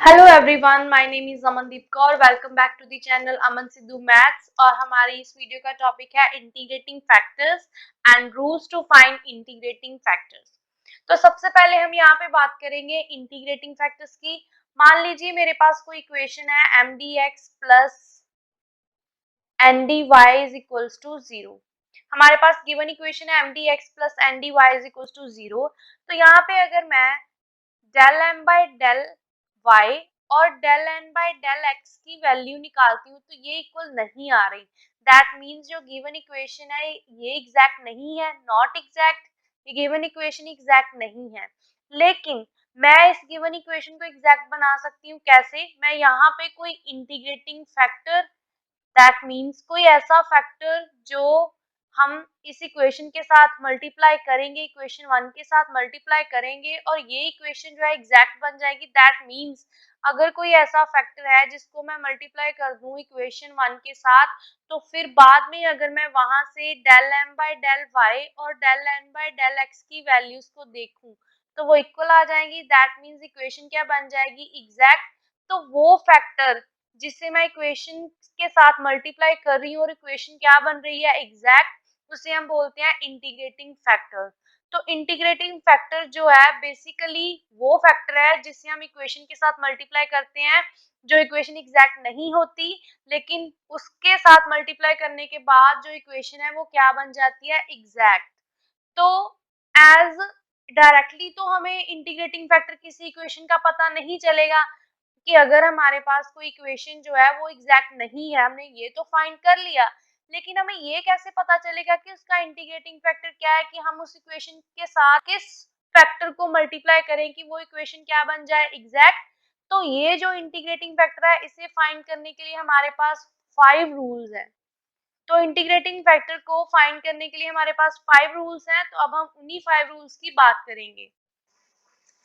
Hello everyone, my name is Amandeep Kaur. Welcome back to the channel Aman Sidhu maths. और हमारी इस video का टॉपिक है integrating factors and rules to find integrating factors. तो सबसे पहले हम यहाँ पे बात करेंगे इंटीग्रेटिंग फैक्टर्स की। मान लीजिए मेरे पास कोई इक्वेशन है M D x plus N D Y is equals to zero. हमारे पास गिवन इक्वेशन है M D x plus N D Y is equals to zero. तो यहाँ पे अगर मैं del M by del Y और del N by del x की वैल्यू निकालती हूँ तो ये इक्वल नहीं आ रही। दैट मीन्स जो गिवन इक्वेशन है ये एग्जैक्ट नहीं है, नॉट एग्जैक्ट। ये गिवन इक्वेशन एग्जैक्ट नहीं है। लेकिन मैं इस गिवन इक्वेशन को एग्जैक्ट बना सकती हूँ। कैसे? मैं यहाँ पे कोई इंटीग्रेटिंग फैक्टर, दैट मीन्स कोई ऐसा फैक्टर जो हम इस इक्वेशन के साथ मल्टीप्लाई करेंगे, इक्वेशन वन के साथ मल्टीप्लाई करेंगे और ये इक्वेशन जो है एग्जैक्ट बन जाएगी। दैट मीन्स अगर कोई ऐसा फैक्टर है जिसको मैं मल्टीप्लाई कर दूं इक्वेशन वन के साथ, तो फिर बाद में अगर मैं वहां से del M by del Y और del N by del x की वैल्यूज को देखूं तो वो इक्वल आ जाएंगी। दैट मीन्स इक्वेशन क्या बन जाएगी? एग्जैक्ट। तो वो फैक्टर जिससे मैं इक्वेशन के साथ मल्टीप्लाई कर रही हूँ और इक्वेशन क्या बन रही है? एग्जैक्ट। उसे हम बोलते हैं इंटीग्रेटिंग फैक्टर। तो इंटीग्रेटिंग फैक्टर जो है बेसिकली वो फैक्टर है जिससे हम इक्वेशन के साथ मल्टीप्लाई करते हैं जो इक्वेशन एग्जैक्ट नहीं होती, लेकिन उसके साथ मल्टीप्लाई करने के बाद जो इक्वेशन है वो क्या बन जाती है? एग्जैक्ट। तो एज डायरेक्टली तो हमें इंटीग्रेटिंग फैक्टर किसी इक्वेशन का पता नहीं चलेगा कि अगर हमारे पास कोई इक्वेशन जो है वो एग्जैक्ट नहीं है, हमने ये तो फाइंड कर लिया, लेकिन हमें ये कैसे पता चलेगा कि उसका इंटीग्रेटिंग फैक्टर क्या है कि हम उस इक्वेशन के साथ किस फैक्टर को मल्टीप्लाई करें कि वो इक्वेशन क्या बन जाए? एग्जैक्ट। तो ये जो इंटीग्रेटिंग फैक्टर है इसे फाइंड करने के लिए हमारे पास 5 रूल्स हैं। तो इंटीग्रेटिंग फैक्टर को फाइंड करने के लिए हमारे पास 5 रूल्स हैं। तो अब हम उन्हीं 5 रूल्स की बात करेंगे।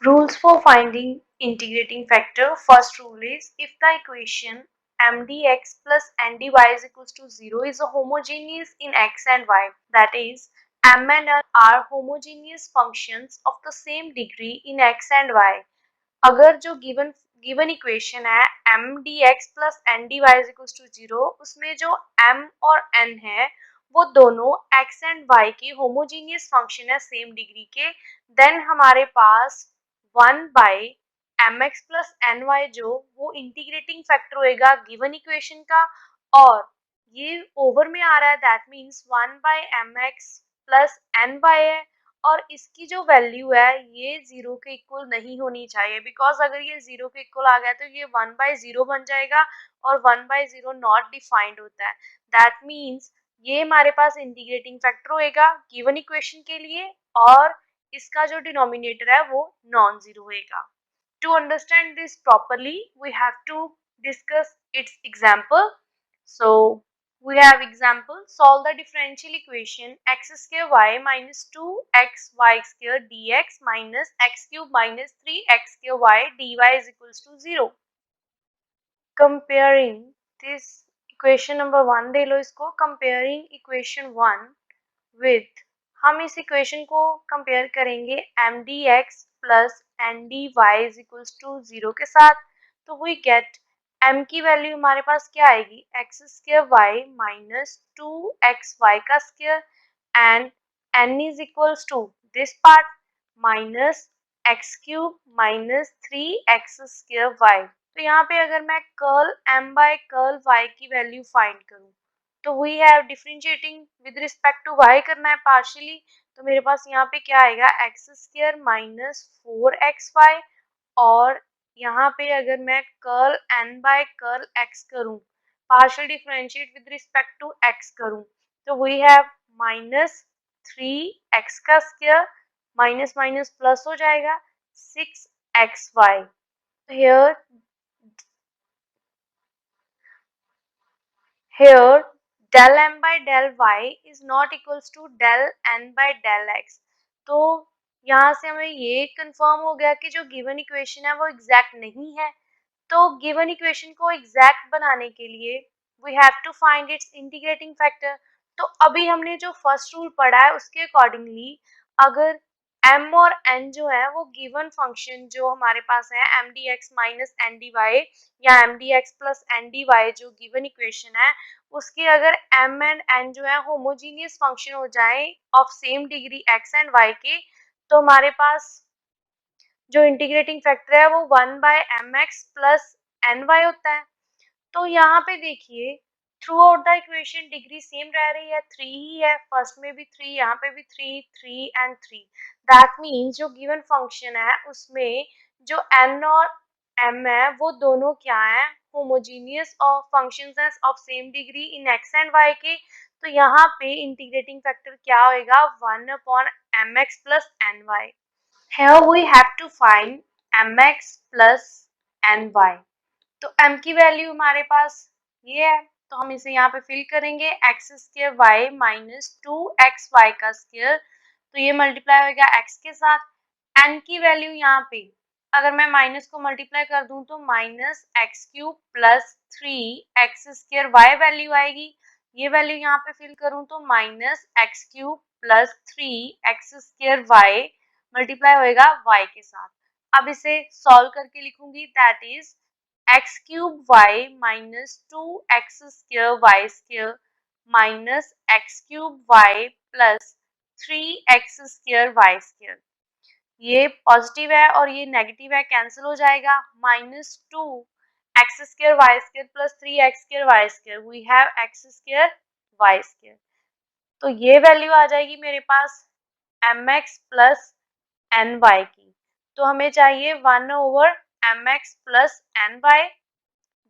Rules for finding integrating factor. First rule is if the equation mdx plus ndy is equals to 0 is a homogeneous in x and y, that is m and n are homogeneous functions of the same degree in x and y. अगर जो given equation है M D x plus N D Y equal to zero, उसमें जो m और n है वो दोनों x and y के होमोजीनियस फंक्शन है सेम डिग्री के, देन हमारे पास 1 by M x plus N Y जो वो इंटीग्रेटिंग फैक्टर होएगा गिवन इक्वेशन का, और ये ओवर में आ रहा है that means 1 by M x plus N Y है। और इसकी जो वैल्यू है ये जीरो के इक्वल नहीं होनी चाहिए, बिकॉज अगर ये जीरो के इक्वल आ गया तो ये 1 बाई जीरो बन जाएगा और 1 बाई जीरो नॉट डिफाइंड होता है। दैट मीन्स ये हमारे पास इंटीग्रेटिंग फैक्टर होएगा गिवन इक्वेशन के लिए और इसका जो डिनोमिनेटर है वो नॉन जीरो होएगा। To understand this properly we have to discuss its example. So we have example. Solve the differential equation x square y minus 2x y square dx minus x cube minus 3x square y dy is equals to 0. Comparing this equation number 1 ले लो इसको। Comparing equation 1 with, हम इस equation को compare करेंगे M D x plus N D Y is equals to zero के साथ। तो we get m की वैल्यू हमारे पास क्या आएगी? X square y minus 2xy का square and n is equals to this part minus x cube minus 3x square Y. तो यहाँ पे अगर मैं curl m by curl y की वैल्यू फाइंड करूँ तो we have differentiating with respect to y करना है पार्शियली। तो मेरे पास यहाँ पे क्या आएगा? एक्स स्क्र माइनस 4xy, और यहाँ पे अगर मैं curl n by curl x करूँ, partial differentiate with respect to x करूँ, तो वी हैव माइनस 3x का स्क्र माइनस माइनस प्लस हो जाएगा 6xy। Here del m by del y is not equals to del n by del x। तो यहाँ से हमें ये कंफर्म हो गया कि जो गिवन इक्वेशन है वो एग्जैक्ट नहीं है। तो गिवन इक्वेशन को एग्जैक्ट बनाने के लिए we have to find its integrating factor. तो अभी हमने जो फर्स्ट रूल पढ़ा है उसके अकॉर्डिंगली अगर m और n जो है वो गिवन फंक्शन जो हमारे पास है M D X minus N D Y या M D x plus N D Y जो गिवन इक्वेशन है, उसकी अगर m एंड n जो है होमोजीनियस फंक्शन हो जाए of same degree x and y के, तो हमारे पास जो इंटीग्रेटिंग फैक्टर है वो 1/mx प्लस एन वाई होता है। तो यहाँ पे देखिए through out the equation degree same रह रही है, 3 ही है, फर्स्ट में भी 3, यहाँ पे भी 3, 3 एंड 3। दैट मीन्स जो गिवन फंक्शन है उसमें जो n और m है वो दोनों क्या है, होमोजीनियस और फंक्शंस हैं of same degree in x and y के। तो यहाँ पे इंटीग्रेटिंग फैक्टर क्या होएगा, 1/mx plus ny। Here we have to find mx plus ny। तो m की वैल्यू हमारे पास ये है, तो हम इसे यहाँ पे फिल करेंगे x square y minus 2xy का स्क्र, तो ये मल्टीप्लाई होगा x के साथ। n की वैल्यू यहाँ पे अगर मैं माइनस को मल्टीप्लाई कर दूं तो minus x cube plus 3x square y value आएगी, ये वैल्यू यहाँ पे फिल करूं तो minus x cube plus 3x square y multiply होएगा y के साथ। अब इसे सॉल्व करके लिखूंगी, that is x cube y minus 2x square Y square minus x cube y plus 3x square Y square. ये पॉजिटिव है और ये नेगेटिव है, कैंसिल हो जाएगा। Minus 2x square Y square plus 3x square Y square, we have x square Y square. तो ये value आ जाएगी मेरे पास mx प्लस एन वाई की। तो हमें चाहिए 1/mx plus N Y,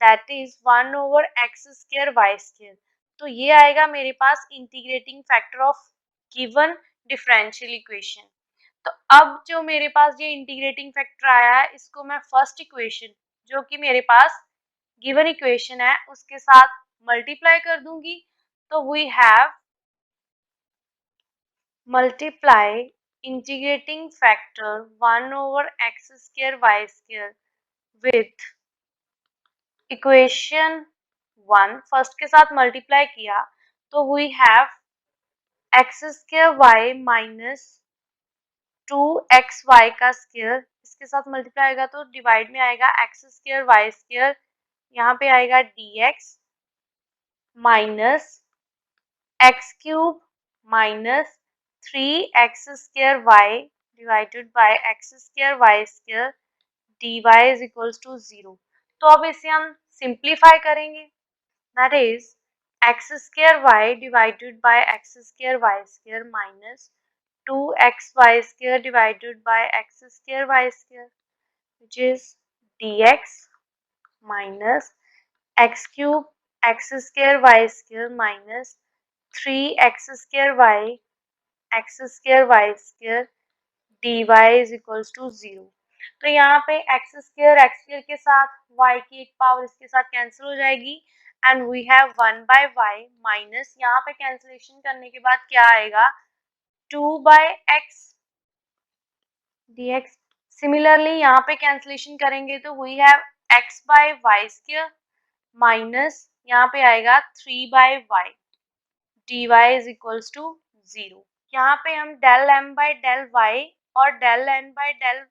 that is 1/x square Y square. तो ये आएगा मेरे पास integrating factor of given differential equation. तो अब जो मेरे पास ये इंटीग्रेटिंग फैक्टर आया है, इसको मैं फर्स्ट इक्वेशन जो कि मेरे पास गिवन इक्वेशन है उसके साथ मल्टीप्लाई कर दूंगी। तो we have multiply integrating factor 1/x square Y square with equation 1 first के साथ मल्टीप्लाई किया तो we have x square y minus 2xy का स्क्र, इसके साथ मल्टीप्लाई आएगा तो डिवाइड में आएगा एक्स स्क्र वाई स्क्र, यहाँ पे आएगा dx minus x cube minus 3x square y divided by x square Y square dy is equals to 0। तो अब इसे हम सिंप्लीफाई करेंगे, that is x square y divided by x square Y square minus 2xy square divided by x square Y square which is dx minus x cube x square y square minus 3x square y x square y square dy is equals to 0। तो यहाँ पे x square के साथ y की एक power इसके साथ cancel हो जाएगी and we have 1/y minus यहाँ पे कैंसिलेशन करने के बाद क्या आएगा 2/x dx। सिमिलरली यहाँ पे कैंसिलेशन करेंगे तो we have x/y square minus यहाँ पे आएगा 3/y dy is equals to 0। यहाँ पे हम del m by del y और del n by del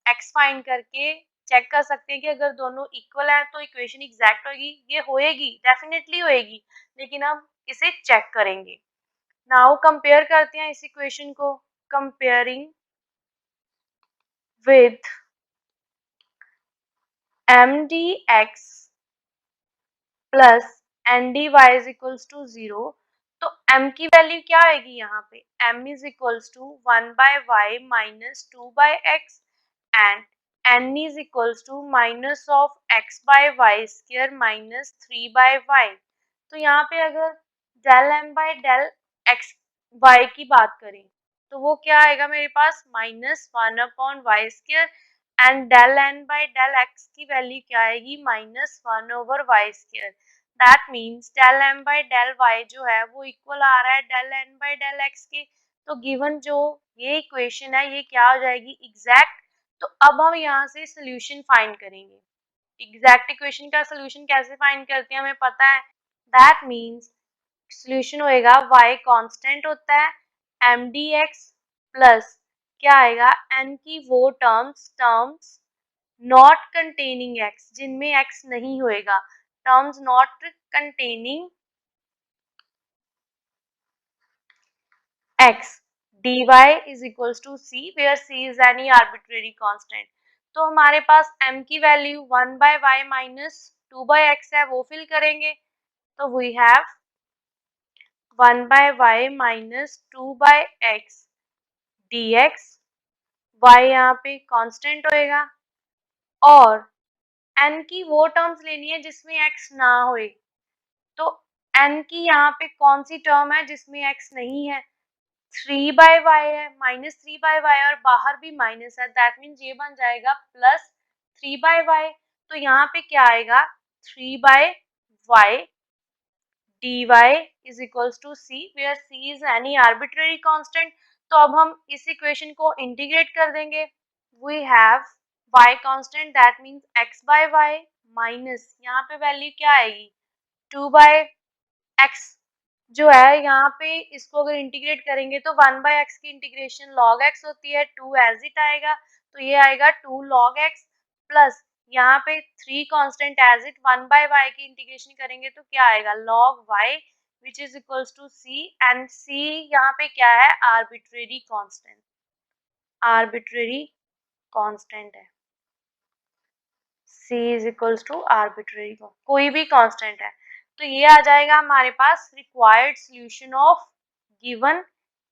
x find करके चेक कर सकते हैं कि अगर दोनों इक्वल है तो इक्वेशन एग्जैक्ट होगी। ये होएगी, डेफिनेटली होएगी, लेकिन हम इसे चेक करेंगे। नाउ कंपेयर करते हैं इस इक्वेशन को, comparing with mdx plus dy is equals to 0। तो m की वैल्यू क्या आएगी यहाँ पे, m is equals to 1/y minus 2/x and n is equals to minus of x/y square minus 3/y। तो यहाँ पे अगर del m by del x y की बात करें तो वो क्या आएगा मेरे पास minus 1/y square and del n by del x की वैल्यू क्या आएगी minus 1/y square. That means del m by del y जो है वो इक्वल आ रहा है del n by del x के। तो गिवन जो ये इक्वेशन है ये क्या हो जाएगी एग्जैक्ट। तो अब हम यहाँ से सोल्यूशन फाइंड करेंगे। एग्जैक्ट इक्वेशन का सोल्यूशन कैसे फाइंड करते हैं हमें पता है, दैट मीन्स सोल्यूशन होएगा y कांस्टेंट होता है mdx प्लस क्या आएगा, n की वो टर्म्स नॉट कंटेनिंग x, जिनमें x नहीं होएगा, terms not containing x dy is equals to c where c is any arbitrary constant। तो हमारे पास m की value 1 by y minus 2 by x है, वो फिल करेंगे। तो we have 1 by y minus 2 by x dx, y यहाँ पे कांस्टेंट होएगा, और n की वो टर्म्स लेनी है जिसमें x ना होए। तो n की यहाँ पे कौन सी टर्म है जिसमें x नहीं है, 3 बाय वाई है, माइनस 3 बाय वाई, और बाहर भी माइनस है, दैट मीन्स ये बन जाएगा प्लस 3 बाय वाई। तो यहाँ पे क्या आएगा, 3 by y dy is equals to c where c is any arbitrary constant। तो अब हम इस इक्वेशन को इंटीग्रेट कर देंगे। we have y constant that means x by y minus यहाँ पे वैल्यू क्या आएगी, 2 बाय x जो है यहाँ पे, इसको अगर इंटीग्रेट करेंगे तो 1 बाय एक्स की इंटीग्रेशन log x होती है, 2 एज इट आएगा, तो ये आएगा 2 log x प्लस यहाँ पे 3 constant as it, 1 by y की इंटीग्रेशन करेंगे तो क्या आएगा log y which is equals to c, and c यहाँ पे क्या है, आर्बिट्रेरी कांस्टेंट है, c is equals to arbitrary, कोई भी कांस्टेंट है। तो ये आ जाएगा हमारे पास required solution of given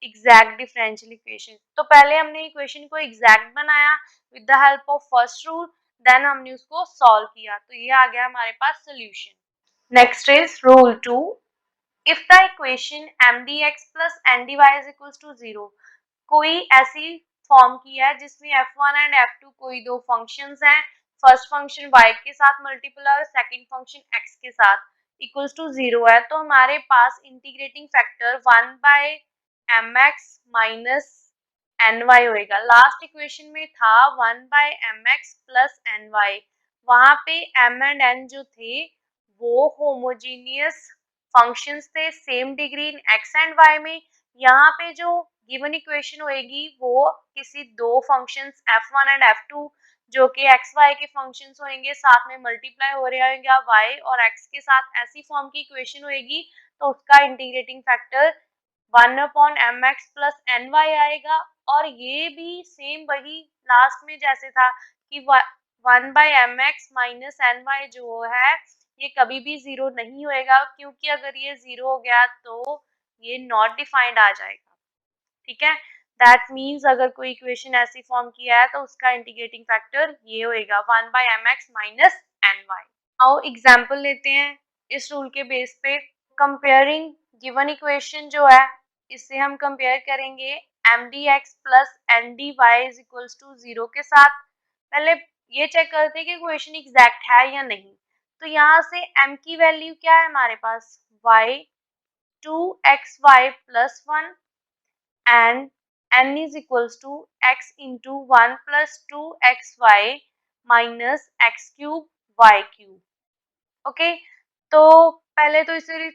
exact differential equation. तो पहले हमने इक्वेशन को एग्जैक्ट बनाया with the help of first rule, then हमने उसको सॉल्व किया, तो ये आ गया हमारे पास solution. Next is rule 2, if the equation mdx plus ndy is equals to 0, कोई ऐसी फॉर्म की है जिसमें f1 एंड f2 कोई दो फंक्शंस हैं, फर्स्ट फंक्शन y के साथ मल्टीपल है और सेकंड फंक्शन x के साथ इक्वल्स टू 0 है, तो हमारे पास integrating factor 1 by mx minus ny होएगा। लास्ट इक्वेशन में था 1 बाय mx प्लस ny, वहां पे m एंड n जो थे वो होमोजीनियस फंक्शंस थे, same degree in x and y में। यहाँ पे जो गिवन इक्वेशन होएगी वो किसी दो फंक्शंस f1 एंड f2 जो कि एक्स वाई के फंक्शंस होंगे, साथ में मल्टीप्लाई हो रहा होगा y और x के साथ, ऐसी फॉर्म की इक्वेशन होएगी, तो उसका integrating factor 1 upon m x plus N y आएगा। और ये भी सेम वही लास्ट में जैसे था कि 1 by M x minus n Y जो है ये कभी भी जीरो नहीं होएगा, क्योंकि अगर ये जीरो हो गया तो ये नॉट डिफाइंड आ जाएगा। ठीक है, दैट मीन्स अगर कोई इक्वेशन ऐसी फॉर्म की है तो उसका इंटीग्रेटिंग फैक्टर ये होएगा 1 by M x minus n y. आओ एग्जाम्पल लेते हैं इस रूल के बेस पे। कंपेयरिंग गिवन इक्वेशन जो है इससे हम कंपेयर करेंगे M D x plus N D Y is equals to 0 के साथ। पहले ये चेक करते हैं कि इक्वेशन एग्जैक्ट है या नहीं। तो यहाँ से m की वैल्यू क्या है हमारे पास, y 2xy plus 1 and n is equals to x into 1 plus 2xy minus x cube y cube. Okay, तो पहले तो इसे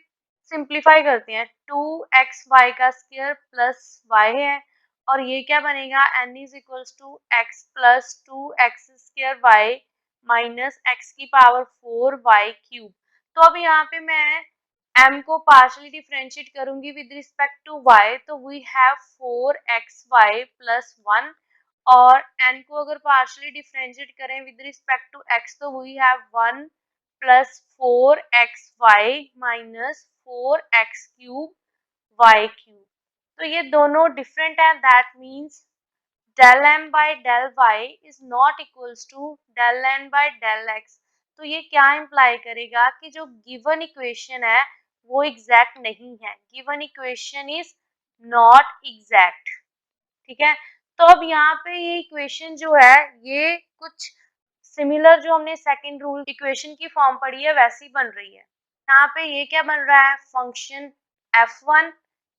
सिंप्लीफाई करते हैं, 2xy का स्क्वायर प्लस y है, और ये क्या बनेगा, n is equals to x plus 2x square y minus x की पावर 4y क्यूब। तो अब यहाँ पे मैं m को पार्शियली डिफरेंशिएट करूंगी विद रिस्पेक्ट टू y, तो वी हैव 4xy प्लस 1, और n को अगर पार्शियली डिफरेंशिएट करें विद रिस्पेक्ट टू x तो we have 1 plus 4xy minus 4x cube y cube. तो ये दोनों डिफरेंट है, that means del m by del y is not equals to del n by del x। तो ये क्या imply करेगा कि जो गिवन इक्वेशन है वो एग्जैक्ट नहीं है, given equation is not exact. ठीक है, तो अब यहाँ पे ये इक्वेशन जो है ये कुछ सिमिलर जो हमने सेकंड रूल इक्वेशन की फॉर्म पढ़ी है वैसी बन रही है। यहाँ पे ये क्या बन रहा है, function f1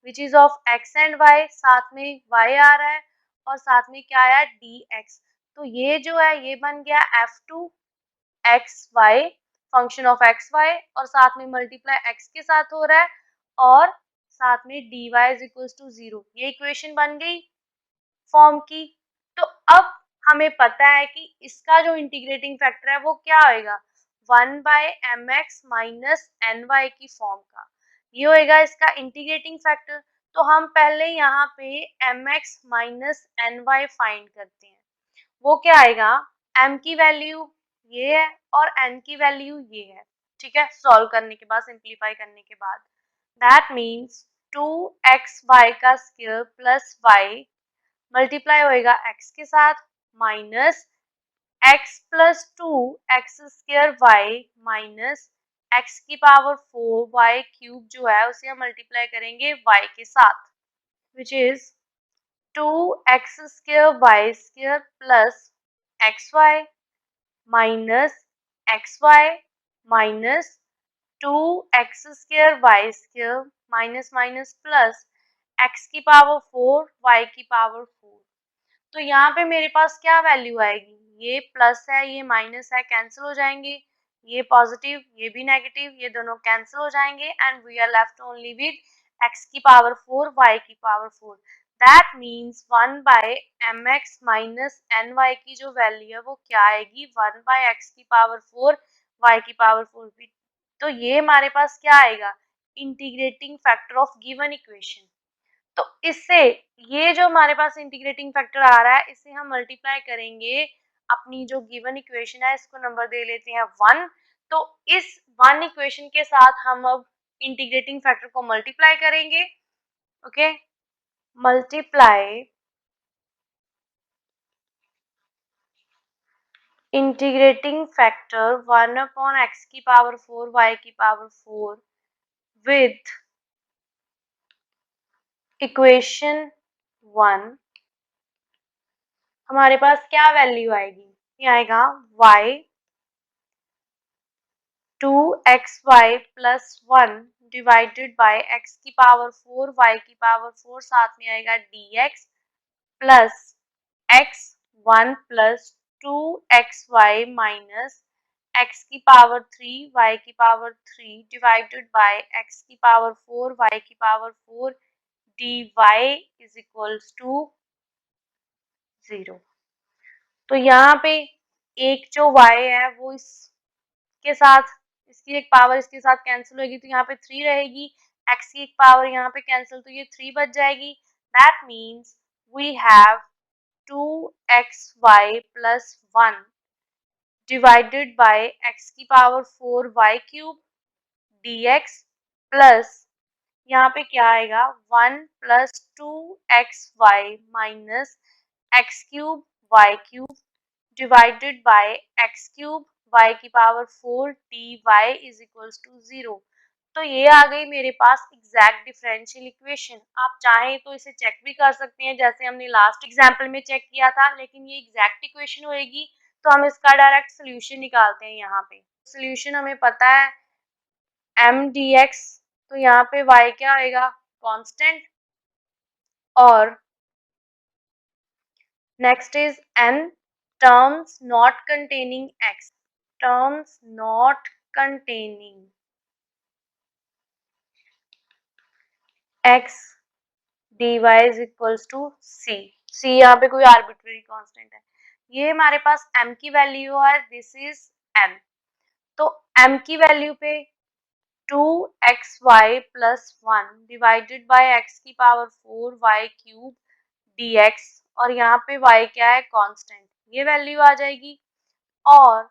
which is of x and y, साथ में y आ रहा है और साथ में क्या आया dx। तो ये जो है ये बन गया f2 xy, function of xy, और साथ में मल्टीप्लाई x के साथ हो रहा है, और साथ में dy इज इक्वल्स टू 0। ये इक्वेशन बन गई। फॉर्म की। तो अब हमें पता है कि इसका जो इंटीग्रेटिंग फैक्टर है वो क्या होएगा, 1/mx माइनस एन वाई की फॉर्म का, ये होएगा इसका इंटीग्रेटिंग फैक्टर। तो हम पहले यहाँ पे mx minus n y find करते हैं। वो क्या आएगा, m की वैल्यू ये है और n की वैल्यू ये है, ठीक है। सॉल्व करने के बाद, सिंप्लीफाई करने के बाद, दैट मीन्स 2xy का स्क्वायर प्लस y मल्टीप्लाई होएगा x के साथ minus x plus 2x² y minus x की पावर 4 y³ जो है उसे हम मल्टीप्लाई करेंगे y के साथ, which is 2x² y² plus xy minus xy minus 2x² y² minus minus plus x की पावर 4 y की पावर 4। तो यहाँ पे मेरे पास क्या वैल्यू आएगी, ये प्लस है ये माइनस है, कैंसिल हो जाएंगे, ये पॉजिटिव ये भी नेगेटिव, ये दोनों कैंसिल हो जाएंगे and we are left only with x की पावर 4 y की power 4। That means 1/mx minus n Y की जो वैल्यू है वो क्या आएगी, 1/x की पावर 4 y की पावर 4। तो ये हमारे पास क्या आएगा, integrating factor of given equation. तो इससे ये जो हमारे पास इंटीग्रेटिंग फैक्टर आ रहा है इसे हम मल्टीप्लाई करेंगे अपनी जो गिवन इक्वेशन है, इसको नंबर दे लेते हैं 1। तो इस 1 इक्वेशन के साथ हम अब इंटीग्रेटिंग फैक्टर को मल्टीप्लाई करेंगे। Okay, multiply integrating factor 1/x की पावर 4 y की पावर 4 विथ इक्वेशन 1। हमारे पास क्या वैल्यू आएगी, ये आएगा y 2xy plus 1 divided by x की पावर 4 y की पावर 4, साथ में आएगा dx plus x 1 plus 2xy minus x की पावर 3 y की पावर 3 डिवाइडेड बाय x की पावर 4 y की power 4 dy is equals to 0। तो यहाँ पे एक जो y है वो इसके साथ, इसकी एक पावर इसके साथ कैंसिल होगी तो यहाँ पे 3 रहेगी, x की एक पावर यहाँ पे कैंसिल तो ये 3 बच जाएगी। That means we have 2xy plus 1 divided by x की पावर 4 y³ dx प्लस यहाँ पे क्या आएगा 1 plus 2xy minus x³ y³ divided by x³ y की power 4 dy is equals to 0। तो ये आ गई मेरे पास एग्जैक्ट डिफरेंशियल इक्वेशन। आप चाहें तो इसे चेक भी कर सकते हैं जैसे हमने लास्ट एग्जांपल में चेक किया था, लेकिन ये एग्जैक्ट इक्वेशन होएगी तो हम इसका डायरेक्ट सोल्यूशन निकालते हैं। यहाँ पे सोल्यूशन हमें पता है m dx, तो यहाँ पे y क्या होएगा, कांस्टेंट, और next is n terms not containing x, terms not containing x dy is equals to c। c यहाँ पे कोई आर्बिट्रेरी कांस्टेंट है, ये हमारे पास m की वैल्यू है, दिस इज m। तो m की वैल्यू पे 2xy plus 1 divided by x की पावर 4 y³ dx, और यहाँ पे y क्या है, कांस्टेंट, ये वैल्यू आ जाएगी। और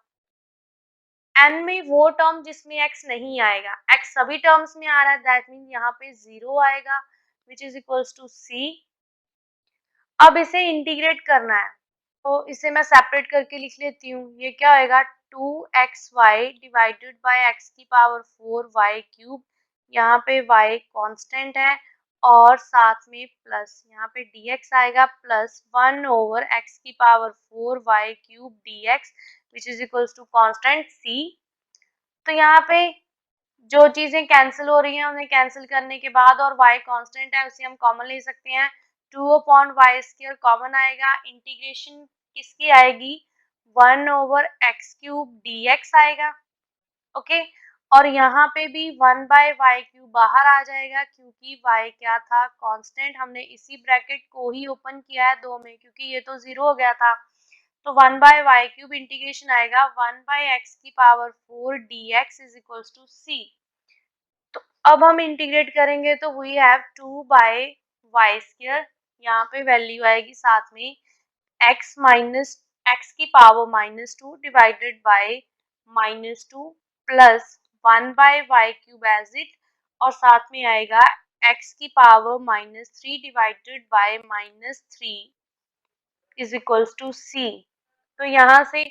n में वो टर्म जिसमें x नहीं आएगा, x सभी टर्म्स में आ रहा है, दैट मीन्स यहाँ पे 0 आएगा which is equals to c। अब इसे इंटीग्रेट करना है तो इसे मैं सेपरेट करके लिख लेती हूँ, ये क्या होएगा 2xy डिवाइडेड बाय x की पावर 4 y³, यहाँ पे y कांस्टेंट है और साथ में प्लस यहाँ पे dx आएगा प्लस 1 ओवर x की power 4 y³ dx which is equals to constant c। तो यहाँ पे जो चीजें कैंसिल हो रही हैं उन्हें कैंसिल करने के बाद, और y कांस्टेंट है उसे हम कॉमन ले सकते हैं, 2/y² कॉमन आएगा, इंटीग्रेशन किसकी आएगी 1 ओवर x³ dx आएगा। ओके, और यहाँ पे भी 1/y³ बाहर आ जाएगा क्योंकि y क्या था, कांस्टेंट। हमने इसी ब्रैकेट को ही ओपन किया है 2 में क्योंकि ये तो 0 हो गया था। तो 1/y³ इंटीग्रेशन आएगा 1/x⁴ dx is equals to c। तो अब हम इंटीग्रेट करेंगे तो वी हैव 2/y², यहाँ पे वैल्यू आएगी साथ में x⁻² divided by -2 plus 1/y³ as it, और साथ में आएगा x⁻³ divided by -3 is equals to c। तो यहाँ से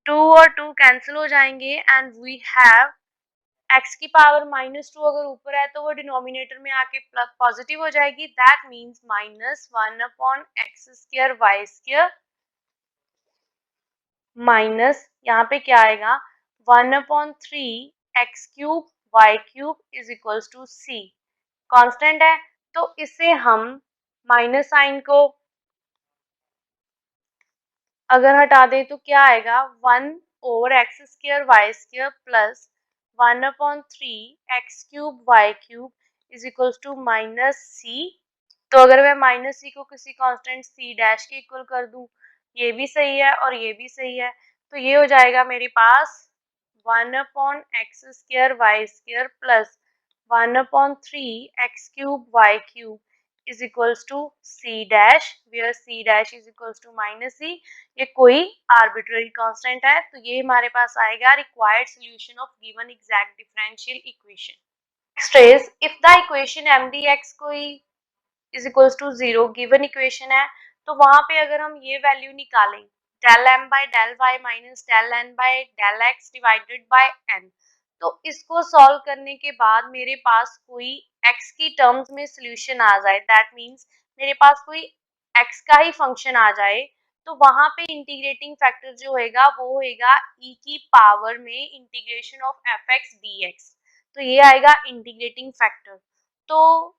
2 और 2 कैंसिल हो जाएंगे एंड वी हैव x⁻² अगर ऊपर है तो वो डिनोमिनेटर में आके पॉजिटिव हो जाएगी, दैट मीन्स -1/x² माइनस यहाँ पे क्या आएगा 1/3x³ is equals to c। Constant है तो इसे हम माइनस साइन को अगर हटा दें तो क्या आएगा 1/x² plus 1/3x³ is equals to -c। तो अगर मैं -c को किसी कांस्टेंट c डैश के इक्वल कर दूं, ये भी सही है और ये भी सही है, तो ये हो जाएगा मेरे पास 1/x² plus 1/3x³ is equals to c dash, where c dash is equals to -c। ये कोई आर्बिट्ररी कांस्टेंट है, तो ये हमारे पास आएगा required solution of given exact differential equation. Next is if the equation mdx कोई is equals to 0 given equation है, तो वहां पे अगर हम ये वैल्यू निकालें del m by del y minus del n by del x divided by n, तो इसको सॉल्व करने के बाद मेरे पास कोई x की टर्म्स में सोल्यूशन आ जाए, दैट मीन्स मेरे पास कोई x का ही फंक्शन आ जाए, तो वहां पे इंटीग्रेटिंग फैक्टर जो होएगा वो होएगा e की पावर में इंटीग्रेशन ऑफ fx dx, तो ये आएगा इंटीग्रेटिंग फैक्टर। तो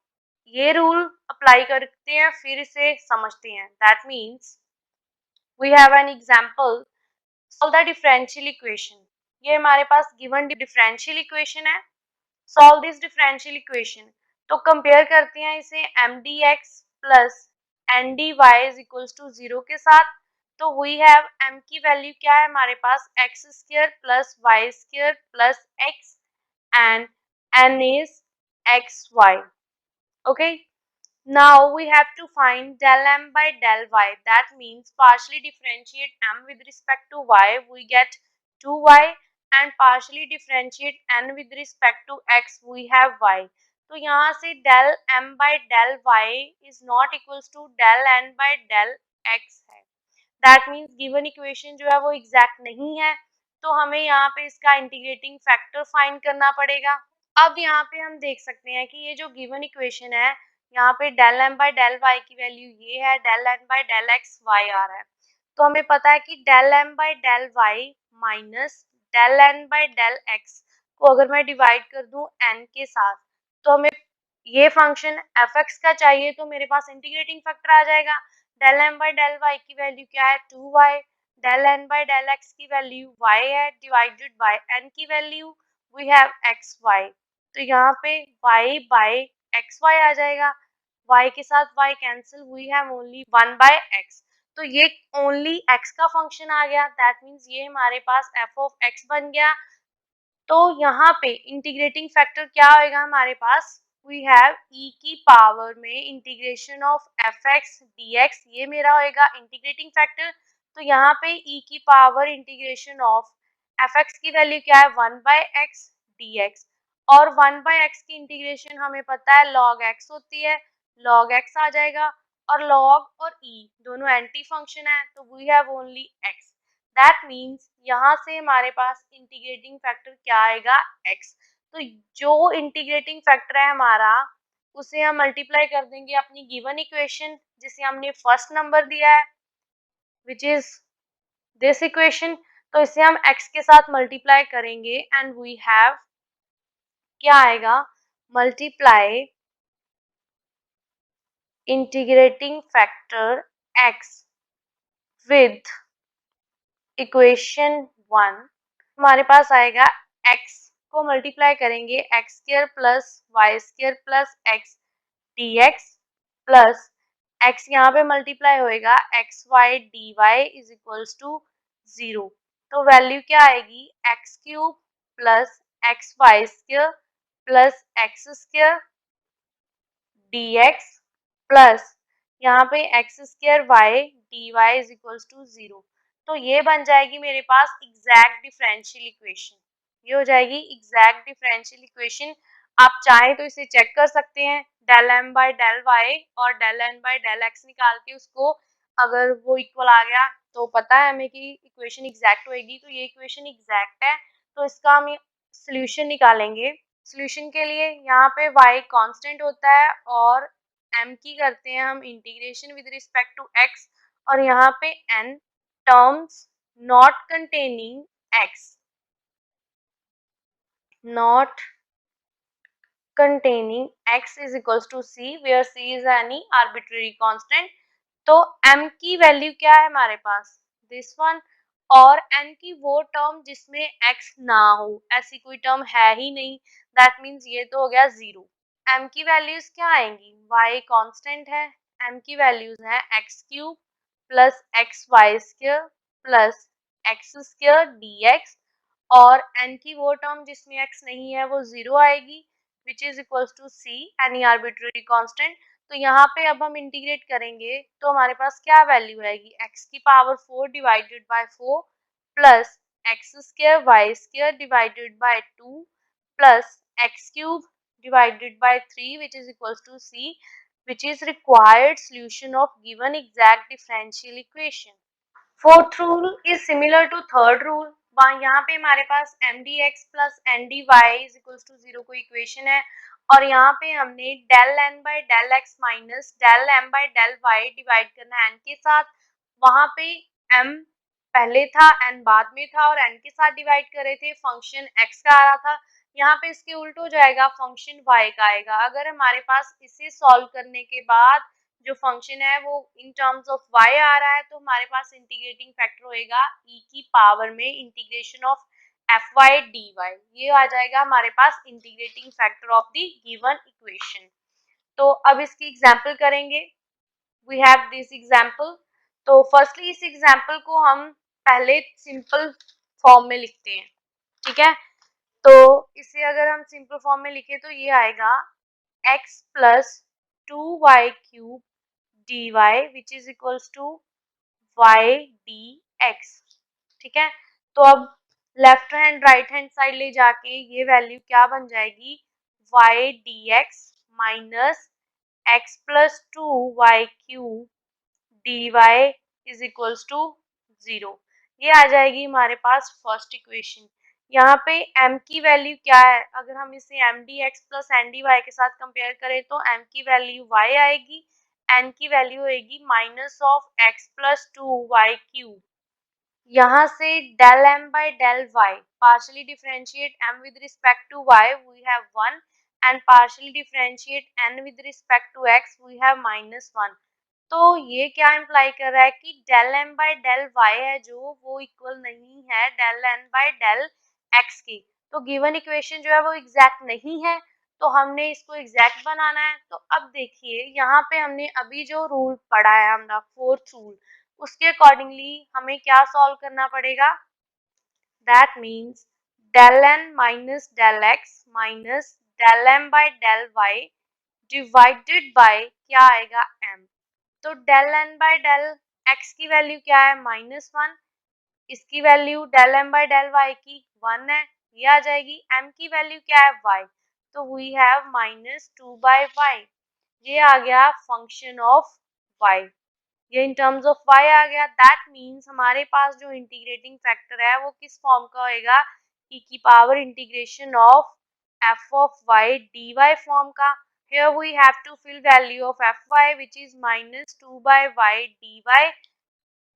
ये रूल अप्लाई करते हैं, फिर इसे समझते हैं। That means we have an example, solve the differential equation. ये हमारे पास गिवन डिफरेंशियल इक्वेशन है, सॉल्व दिस डिफरेंशियल इक्वेशन। तो कंपेयर करते हैं इसे mdx plus ndy is equals to 0 के साथ। तो वी हैव m की वैल्यू क्या है हमारे पास x² plus y² plus x and n is xy। Okay, now we have to find del m by del y. That means partially differentiate m with respect to y, we get 2y, and partially differentiate n with respect to x, we have y. तो यहाँ से del m by del y is not equals to del n by del x है। That means given equation जो है वो exact नहीं है, तो हमें यहाँ पे इसका इंटीग्रेटिंग फैक्टर फाइंड करना पड़ेगा। अब यहाँ पे हम देख सकते हैं कि ये जो गिवन इक्वेशन है, यहाँ पे del m by del y की वैल्यू ये है, del n by del x y आ रहा है, तो हमें पता है कि del m by del y minus del n by del x को अगर मैं डिवाइड कर दूं n के साथ, तो हमें ये फंक्शन fx का चाहिए, तो मेरे पास इंटीग्रेटिंग फैक्टर आ जाएगा। del m by del y की वैल्यू क्या है 2y, del n by del x की वैल्यू y है, डिवाइडेड बाय n की वैल्यू वी हैव xy। तो यहाँ पे y बाय xy आ जाएगा, y के साथ y cancel, we have only 1/x। तो ये ओनली x का फंक्शन आ गया, दैट मीन्स ये हमारे पास f ऑफ x बन गया। तो यहाँ पे इंटीग्रेटिंग फैक्टर क्या होएगा हमारे पास, वी हैव e की पावर में इंटीग्रेशन ऑफ fx dx, ये मेरा होएगा इंटीग्रेटिंग फैक्टर। तो यहाँ पे e की पावर इंटीग्रेशन ऑफ fx की वैल्यू क्या है 1/x dx, और 1/x की इंटीग्रेशन हमें पता है log x होती है, log x आ जाएगा, और log और e दोनों एंटी फंक्शन है, तो we have only x। That means यहाँ से हमारे पास इंटीग्रेटिंग फैक्टर क्या आएगा x। तो जो इंटीग्रेटिंग फैक्टर है हमारा, उसे हम मल्टीप्लाई कर देंगे अपनी गिवन इक्वेशन जिसे हमने फर्स्ट नंबर दिया है, विच इज दिस इक्वेशन। तो इसे हम x के साथ मल्टीप्लाई करेंगे एंड वी हैव क्या आएगा, multiply integrating factor x with equation 1, हमारे पास आएगा x को मल्टीप्लाई करेंगे x square plus y square plus x d x plus x यहाँ पे मल्टीप्लाई होएगा x y D Y is equals to 0। तो वैल्यू क्या आएगी x cube plus x y square plus x square d x plus यहाँ पे x square y D Y is equals to 0। तो ये बन जाएगी मेरे पास एग्जैक्ट डिफरेंशियल इक्वेशन। ये हो जाएगी एग्जैक्ट डिफरेंशियल इक्वेशन। आप चाहें तो इसे चेक कर सकते हैं del M by del Y और del N by del X निकाल के उसको, अगर वो इक्वल आ गया तो पता है हमें कि इक्वेशन एग्जैक्ट होएगी। तो ये इक्वेशन एग्जैक्ट है, तो इसका हम सोल्यूशन निकालेंगे। सोल्यूशन के लिए यहाँ पे y कांस्टेंट होता है और m की करते हैं हम integration with respect to x, और यहाँ पे n terms not containing x, not containing x is equals to c where c is any arbitrary constant। तो m की वैल्यू क्या है हमारे पास दिस वन, और n की वो टर्म जिसमें x ना हो, ऐसी कोई टर्म है ही नहीं, दैट मीन्स ये तो हो गया 0। m की वैल्यूज क्या आएंगी y कांस्टेंट है, m की वैल्यूज है x cube plus x y square plus x square d x, और n की वो टर्म जिसमें x नहीं है वो 0 आएगी which is equals to c any arbitrary constant. तो यहाँ पे अब हम इंटीग्रेट करेंगे तो हमारे पास क्या वैल्यू आएगी x की power 4 divided by 4 plus x square y square divided by 2 plus x cube divided by 3 which is equals to c, which is required solution of given exact differential equation। Fourth rule is similar to third rule. यहाँ पे हमारे पास M D x plus N D Y is equals to 0 को equation है, और यहाँ पे हमने del N by del x minus del M by del Y divide करना है एन के साथ। वहां पे एम पहले था एन बाद में था और एन के साथ डिवाइड कर रहे थे, फंक्शन एक्स का आ रहा था। यहाँ पे इसके उल्ट हो जाएगा, फंक्शन वाई का आएगा। अगर हमारे पास इसे सॉल्व करने के बाद जो फंक्शन है वो इन टर्म्स ऑफ y आ रहा है, तो हमारे पास इंटीग्रेटिंग फैक्टर होएगा e की पावर में integration of F Y D Y. ये आ जाएगा हमारे पास integrating factor of the given equation. तो अब इसकी एग्जांपल करेंगे। We have this example. तो फर्स्टली इस एग्जांपल को हम पहले सिंपल फॉर्म में लिखते हैं, ठीक है। तो इसे अगर हम सिंपल फॉर्म में लिखे तो ये आएगा x plus 2y cube dy which is equals to y dx, ठीक है। तो अब left hand right hand side ले जाके ये वैल्यू क्या बन जाएगी y dx minus x plus 2y cube dy is equals to 0। ये आ जाएगी हमारे पास फर्स्ट इक्वेशन। यहाँ पे m की वैल्यू क्या है, अगर हम इसे m D x plus N D Y के साथ कंपेयर करें तो m की वैल्यू y आएगी, n की वैल्यू होगी minus of x plus 2y cube. यहाँ से del m by del y partially differentiate m with respect to y we have 1 and partially differentiate n with respect to x we have minus 1। तो ये क्या imply कर रहा है कि del M by del y है जो वो इक्वल नहीं है del N by del x की। तो गिवन इक्वेशन जो है वो एग्जैक्ट नहीं है, तो हमने इसको एग्जैक्ट बनाना है। तो अब देखिए यहाँ पे हमने अभी जो रूल पढ़ा है हमारा फोर्थ रूल, उसके अकॉर्डिंगली हमें क्या सॉल्व करना पड़ेगा, that means del n minus del x minus del M by del y divided by क्या आएगा m। तो del N by del x की वैल्यू क्या है -1, इसकी value del M by del y की 1 है, ये आ जाएगी। m की वैल्यू क्या है y, तो वी हैव -2 बाई वाई, ये आ गया फंक्शन ऑफ y, ये इन टर्म्स ऑफ y आ गया। दैट मीन्स हमारे पास जो इंटीग्रेटिंग फैक्टर है वो किस फॉर्म का होएगा, e की power integration of f of y dy form का। Here we have to fill value of fy which is -2 by y dy।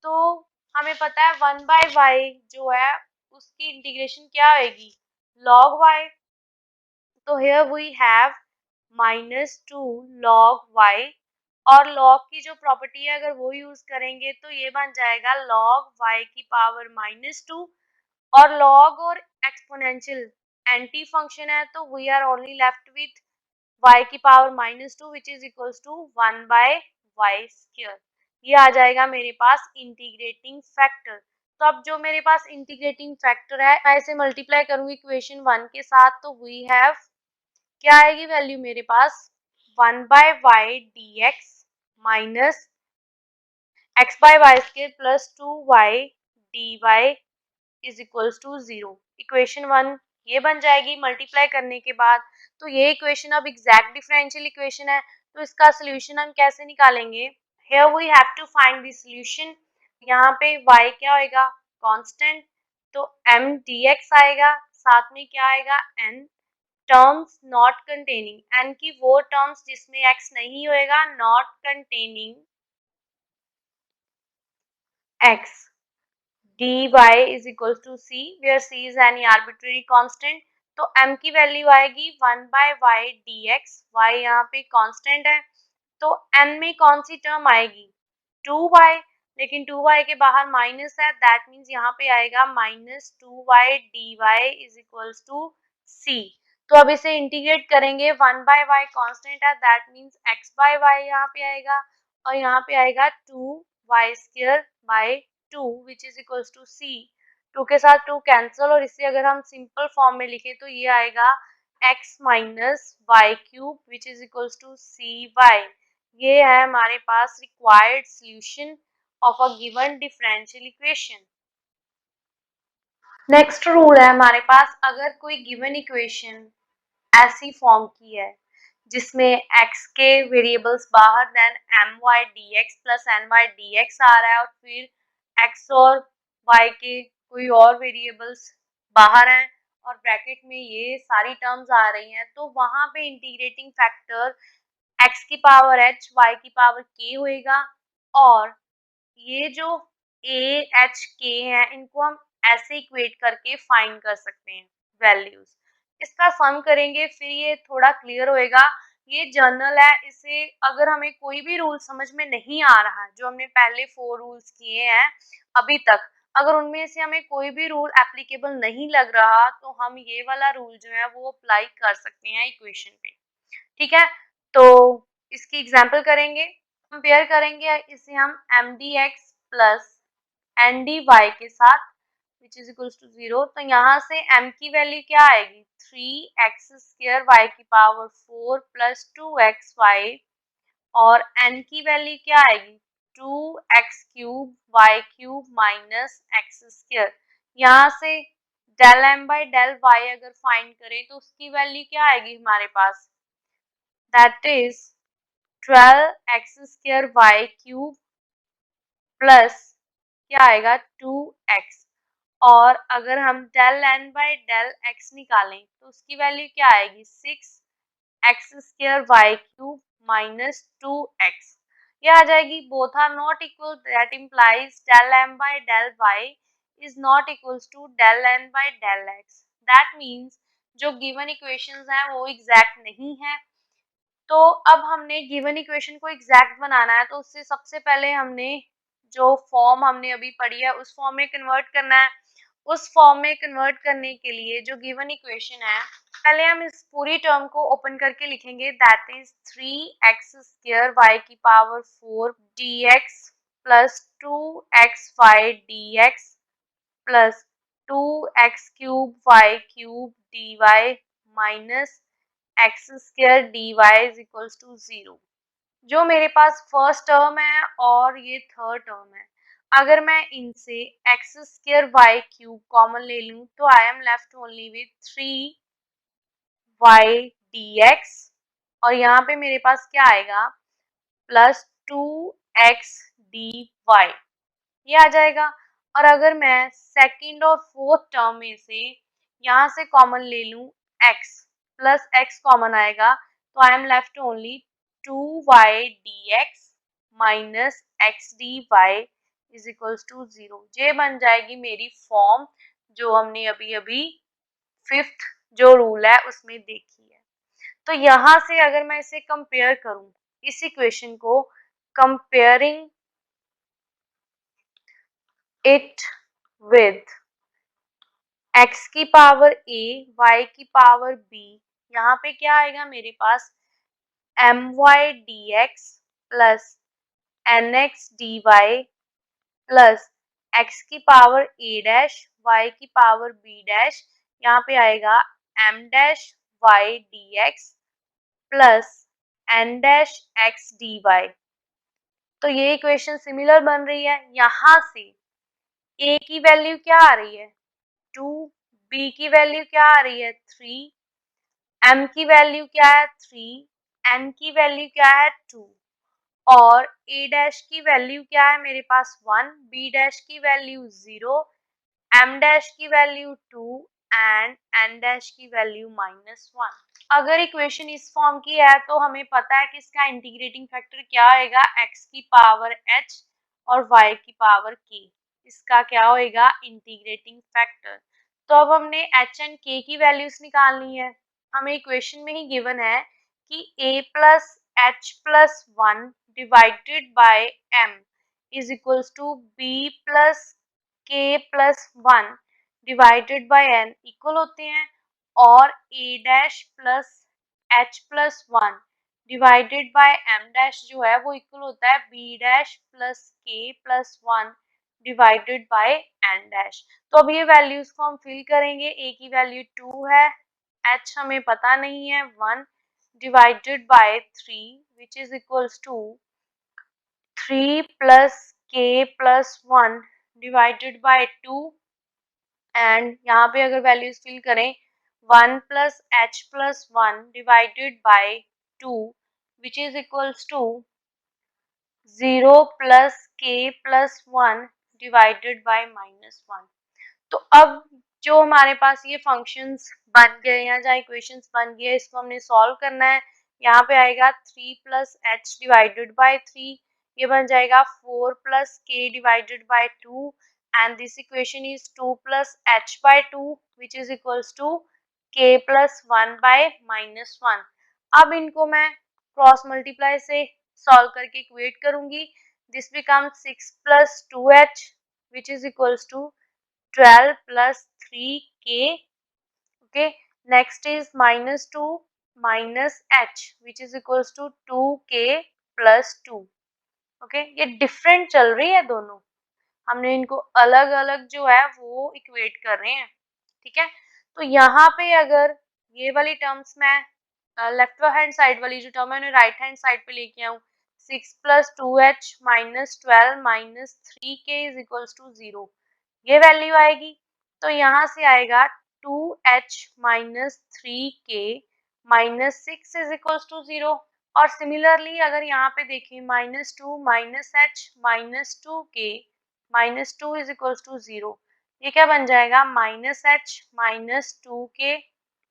तो हमें पता है 1 by y जो है उसकी इंटीग्रेशन क्या होगी log y। तो here we have -2 log y, और log की जो प्रॉपर्टी है अगर वो यूज करेंगे तो ये बन जाएगा log y की पावर -2, और log और एक्सपोनेंशियल एंटी फंक्शन है तो we are only left with y की power -2 which is equals to 1/y²। ये आ जाएगा मेरे पास इंटीग्रेटिंग फैक्टर। तो अब जो मेरे पास इंटीग्रेटिंग फैक्टर है, मैं इसे मल्टीप्लाई करूंगी इक्वेशन 1 के साथ, तो वी हैव, क्या आएगी वैल्यू मेरे पास, 1/y dx minus x/y² plus 2y dy is equals to 0। Equation 1 ये बन जाएगी मल्टीप्लाई करने के बाद। तो ये इक्वेशन अब एग्जैक्ट डिफरेंशियल इक्वेशन है, तो इसका सोल्यूशन हम कैसे निकालेंगे? Here we have to find the solution. यहाँ पे y क्या होएगा, कांस्टेंट, तो m dx आएगा, साथ में क्या आएगा, n terms not containing, n की वो टर्म्स जिसमें x नहीं होएगा, not containing x dy is equals to c where c is any arbitrary constant। तो m की वैल्यू आएगी 1/y dx, y यहाँ पे कांस्टेंट है, तो n में कौन सी टर्म आएगी, 2y, लेकिन 2y के बाहर माइनस है, दैट मीन्स यहाँ पे आएगा -2y dy is equals to c। तो अब इसे इंटीग्रेट करेंगे, 1/y कांस्टेंट है, दैट मीन्स x/y यहाँ पे आएगा, और यहाँ पे आएगा 2y² 2 which is equals to c। 2 के साथ 2 कैंसिल, और इसे अगर हम सिंपल फॉर्म में लिखें तो ये आएगा x minus y³ which is equals to cy। ये है हमारे पास required solution of a given differential equation. Next rule है हमारे पास, अगर कोई गिवन इक्वेशन ऐसी फॉर्म की है जिसमें x के वेरिएबल्स बाहर then my dx plus ny dx आ रहा है, और फिर x और y के कोई और वेरिएबल्स बाहर हैं और ब्रैकेट में ये सारी टर्म्स आ रही हैं, तो वहां पे इंटीग्रेटिंग फैक्टर x की पावर h y की पावर k होएगा, और ये जो a h k है इनको हम ऐसे इक्वेट करके फाइंड कर सकते हैं वैल्यूज। इसका सम करेंगे फिर ये थोड़ा क्लियर होएगा। ये जर्नल है, इसे अगर हमें कोई भी रूल समझ में नहीं आ रहा है, जो हमने पहले 4 रूल्स किए हैं अभी तक, अगर उनमें से हमें कोई भी रूल एप्लीकेबल नहीं लग रहा, तो हम ये वाला रूल जो है वो अप्लाई कर सकते हैं इक्वेशन पे। ठीक है, तो इसकी एग्जाम्पल करेंगे, कंपेयर करेंगे इसे हम M D x plus N D Y के साथ विच इज इक्वल्स टू 0। तो यहाँ से m की वैल्यू क्या आएगी, 3x² y की पावर 4 प्लस 2xy, और n की वैल्यू क्या आएगी, 2x³ y³ माइनस x²। यहाँ से del m by del y अगर फाइंड करें तो उसकी वैल्यू क्या आएगी हमारे पास, that is 12x² y³ plus क्या आएगा 2x, और अगर हम del n by del x निकालें तो उसकी वैल्यू क्या आएगी, 6x² y³ माइनस 2x। ये आ जाएगी, both are not equal, that implies del m by del y is not equals to del n by del x। That means जो given equations हैं वो एग्जैक्ट नहीं है। तो अब हमने गिवन इक्वेशन को एग्जैक्ट बनाना है, तो उससे सबसे पहले हमने जो फॉर्म हमने अभी पढ़ी है उस फॉर्म में कन्वर्ट करना है। उस फॉर्म में कन्वर्ट करने के लिए जो गिवन इक्वेशन है, पहले हम इस पूरी टर्म को ओपन करके लिखेंगे, दैट इज 3x² y की power 4 dx plus 2xy dx plus 2x³ y³ dy minus x² dy is equals to 0। जो मेरे पास फर्स्ट टर्म है और ये थर्ड टर्म है, अगर मैं इनसे x² y³ कॉमन ले लूं तो I am left only with 3y dx, और यहाँ पे मेरे पास क्या आएगा, प्लस 2x dy, ये आ जाएगा। और अगर मैं सेकंड और फोर्थ टर्म में से यहाँ से कॉमन ले लूं x, प्लस x कॉमन आएगा, तो I am left only 2y dx minus x dy is equals to 0। ये बन जाएगी मेरी फॉर्म जो हमने अभी अभी फिफ्थ जो रूल है उसमें देखी है। तो यहाँ से अगर मैं इसे कंपेयर करूं, इस इक्वेशन को कंपेयरिंग it with x की पावर a, y की पावर b, यहाँ पे क्या आएगा मेरे पास my dx plus nx dy plus x की पावर a डैश y की पावर b डैश, यहाँ पे आएगा m dash y dx plus n dash x dy। तो ये इक्वेशन सिमिलर बन रही है। यहाँ से a की वैल्यू क्या आ रही है 2, b की वैल्यू क्या आ रही है 3, m की वैल्यू क्या है 3, n की वैल्यू क्या है 2 और a डैश की वैल्यू क्या है मेरे पास 1, b डैश की वैल्यू 0, m डैश की वैल्यू 2 एंड n डैश की वैल्यू -1। अगर इक्वेशन इस फॉर्म की है तो हमें पता है कि इसका इंटीग्रेटिंग फैक्टर क्या होएगा x की पावर h और y की पावर k। इसका क्या होएगा इंटीग्रेटिंग फैक्टर। तो अब हमने h एंड k की वैल्यूज निकालनी है। हमें इक्वेशन में ही गिवन है कि a plus h plus 1 divided by m is equals to b plus k plus 1 divided by n equal होते हैं और a dash plus h plus 1 divided by m dash जो है वो इक्वल होता है b dash plus k plus 1 divided by n dash. तो अब ये वैल्यूज को हम फिल करेंगे। a की वैल्यू 2 है, h हमें पता नहीं है 1 divided by 3 which is equals to 3 plus k plus 1 divided by 2 and यहाँ पे अगर वैल्यूज फिल करें 1 plus h plus 1 divided by 2 which is equals to 0 plus k plus 1 divided by -1। तो अब जो हमारे पास ये फंक्शंस बन गए हैं या इक्वेशंस बन गई है इसको हमने सॉल्व करना है। यहाँ पे आएगा 3 प्लस एच डिवाइडेड बाय 3, ये बन जाएगा 4 plus k divided by 2 and this equation is 2 plus h by 2 which is equals to k plus 1 by -1। अब इनको मैं क्रॉस मल्टीप्लाई से सॉल्व करके इक्वेट करूंगी। This becomes 6 plus 2h which is equals to 12 plus 3k, okay, next is minus 2 minus h which is equals to 2k plus 2, okay, ये different चल रही है दोनों, हमने इनको अलग अलग जो है वो इक्वेट कर रहे हैं, ठीक है। तो यहाँ पे अगर ये वाली टर्म्स मैं लेफ्ट हैंड साइड वाली जो टर्म है उन्हें राइट हैंड साइड पे लेके आऊँ, 6 plus 2h minus 12 minus 3k is equals to 0, ये वैल्यू आएगी। तो यहाँ से आएगा 2h minus 3k minus 6 is equals to 0 और सिमिलरली अगर यहाँ पे देखें -2 minus h minus 2k minus 2 is equals to 0, ये क्या बन जाएगा -h minus 2k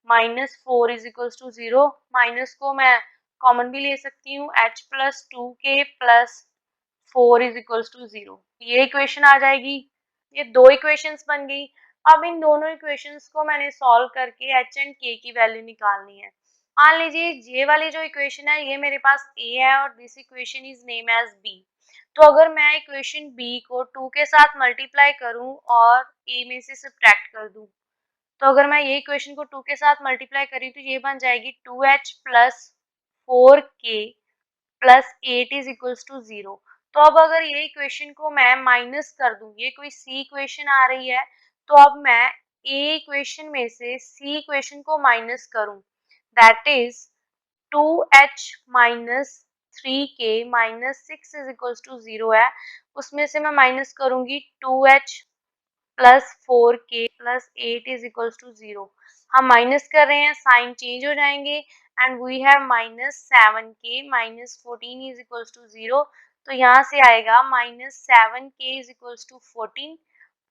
minus 4 is equals to 0, minus को मैं कॉमन भी ले सकती हूँ h plus 2k plus 4 is equals to 0, ये इक्वेशन आ जाएगी। ये दो इक्वेशंस बन गई। अब इन दोनों इक्वेशंस को मैंने सॉल्व करके h एंड k की वैल्यू निकालनी है। मान लीजिए ये वाली जो इक्वेशन है ये मेरे पास a है और this equation is name as b। तो अगर मैं इक्वेशन b को 2 के साथ मल्टीप्लाई करूं और a में से सब्ट्रैक्ट कर दूं, तो अगर मैं ये इक्वेशन को 2 के साथ मल्टीप्लाई करी तो ये बन जाएगी 2h plus 4k plus 8 is equals to 0। तो अब अगर ये इक्वेशन को मैं माइनस कर दूं, ये कोई सी इक्वेशन आ रही है, तो अब मैं ए इक्वेशन में से सी इक्वेशन को माइनस करूं, that is 2h minus 3k minus 6 is equals to 0 है, उसमें से मैं माइनस करूंगी 2h plus 4k plus 8 is equals to 0। हम माइनस कर रहे हैं, साइन चेंज हो जाएंगे and we have minus 7k minus 14 is equals to 0। तो यहाँ से आएगा minus 7k is equals to 14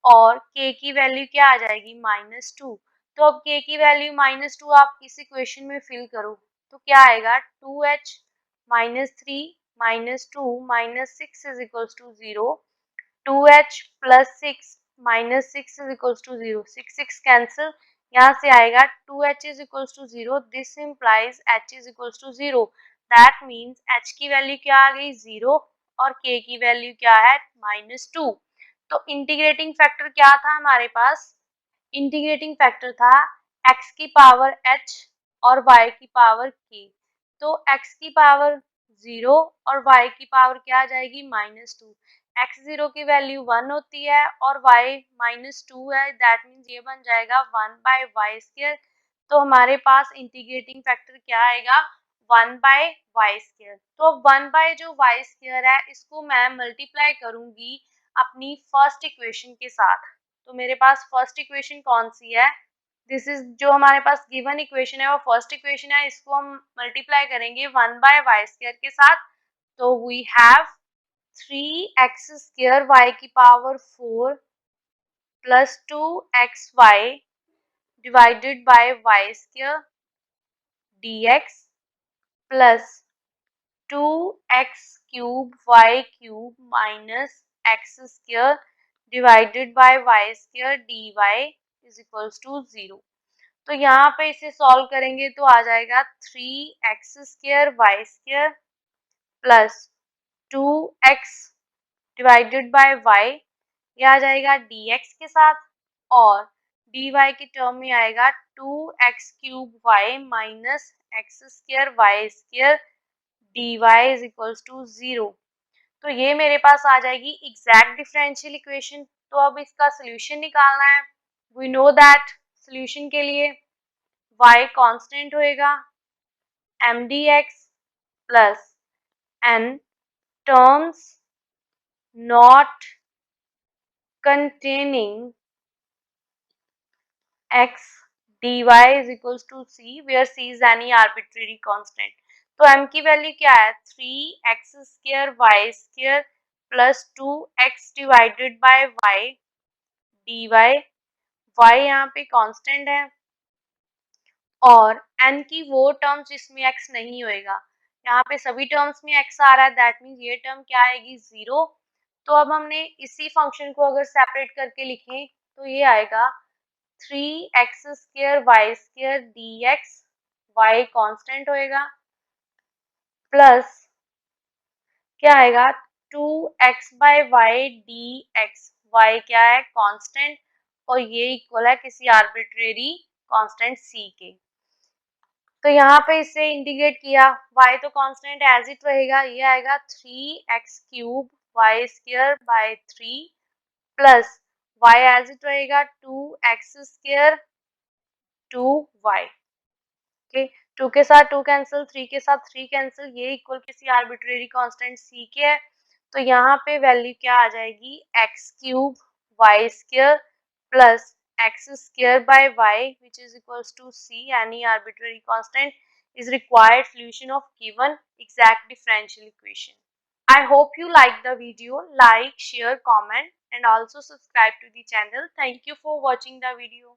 और k की वैल्यू क्या आ जाएगी -2। तो अब k की वैल्यू -2 आप इस इक्वेशन में फिल करो तो क्या आएगा 2h minus 3 minus 2 minus 6 is equals to 0, 2h plus 6 minus 6 is equals to 0, 6 cancel, यहाँ से आएगा 2h is equals to 0, this implies h is equals to 0, that means h की वैल्यू क्या आ गई 0 और k की वैल्यू क्या है -2। तो इंटीग्रेटिंग फैक्टर क्या था हमारे पास, इंटीग्रेटिंग फैक्टर था x की पावर h और y की पावर k। तो x की पावर 0 और y की पावर क्या आ जाएगी -2। x0 की वैल्यू 1 होती है और y -2 है, दैट मीन्स ये बन जाएगा 1/y²। तो हमारे पास इंटीग्रेटिंग फैक्टर क्या आएगा 1/y²। तो 1/y² है इसको मैं मल्टीप्लाई करूंगी अपनी फर्स्ट इक्वेशन के साथ। तो मेरे पास फर्स्ट इक्वेशन कौन सी है, दिस इज जो हमारे पास गिवन इक्वेशन है वो फर्स्ट इक्वेशन है, इसको हम मल्टीप्लाई करेंगे 1/y² के साथ। तो वी हैव 3x² y की power 4 plus 2xy divided by y² dx plus 2x³ minus x² divided by y² dy is equals to 0। तो यहाँ पे इसे सॉल्व करेंगे तो आ जाएगा 3x² y² plus 2x divided by y, ये आ जाएगा dx के साथ, और dy की टर्म में आएगा 2x³ y minus x² y² dy is equals to 0। तो ये मेरे पास आ जाएगी एग्जैक्ट डिफरेंशियल इक्वेशन। तो अब इसका सोल्यूशन निकालना है। वी नो दैट सोल्यूशन के लिए y कांस्टेंट होएगा mdx plus n terms not containing x dy is equals to c where c is any arbitrary constant। तो m की वैल्यू क्या है 3x² y² plus 2x divided by y dy। y यहाँ पे constant है और n की वो टर्म्स जिसमें x नहीं होएगा, यहाँ पे सभी टर्म्स में x आ रहा है, दैट मीन्स ये टर्म क्या आएगी 0। तो अब हमने इसी फंक्शन को अगर सेपरेट करके लिखें तो ये आएगा 3x² y² dx, y constant होएगा, प्लस क्या आएगा 2x/y dx, y क्या है कांस्टेंट, और ये इक्वल है किसी आर्बिट्रेरी कांस्टेंट c के। तो यहाँ पे इसे इंटीग्रेट किया, y तो कांस्टेंट एज इट रहेगा, ये आएगा 3x³ y² by 3 plus y as it रहेगा 2x² 2y। ओके, 2 के साथ 2 कैंसिल, 3 के साथ 3 कैंसिल, ये इक्वल किसी आर्बिट्रेरी कांस्टेंट c के है। तो यहाँ पे वैल्यू क्या आ जाएगी x³ y² plus x² by y which is equals to c, any arbitrary constant is required solution of given exact differential equation। I hope you like the video, like, share, comment and also subscribe to the channel. Thank you for watching the video.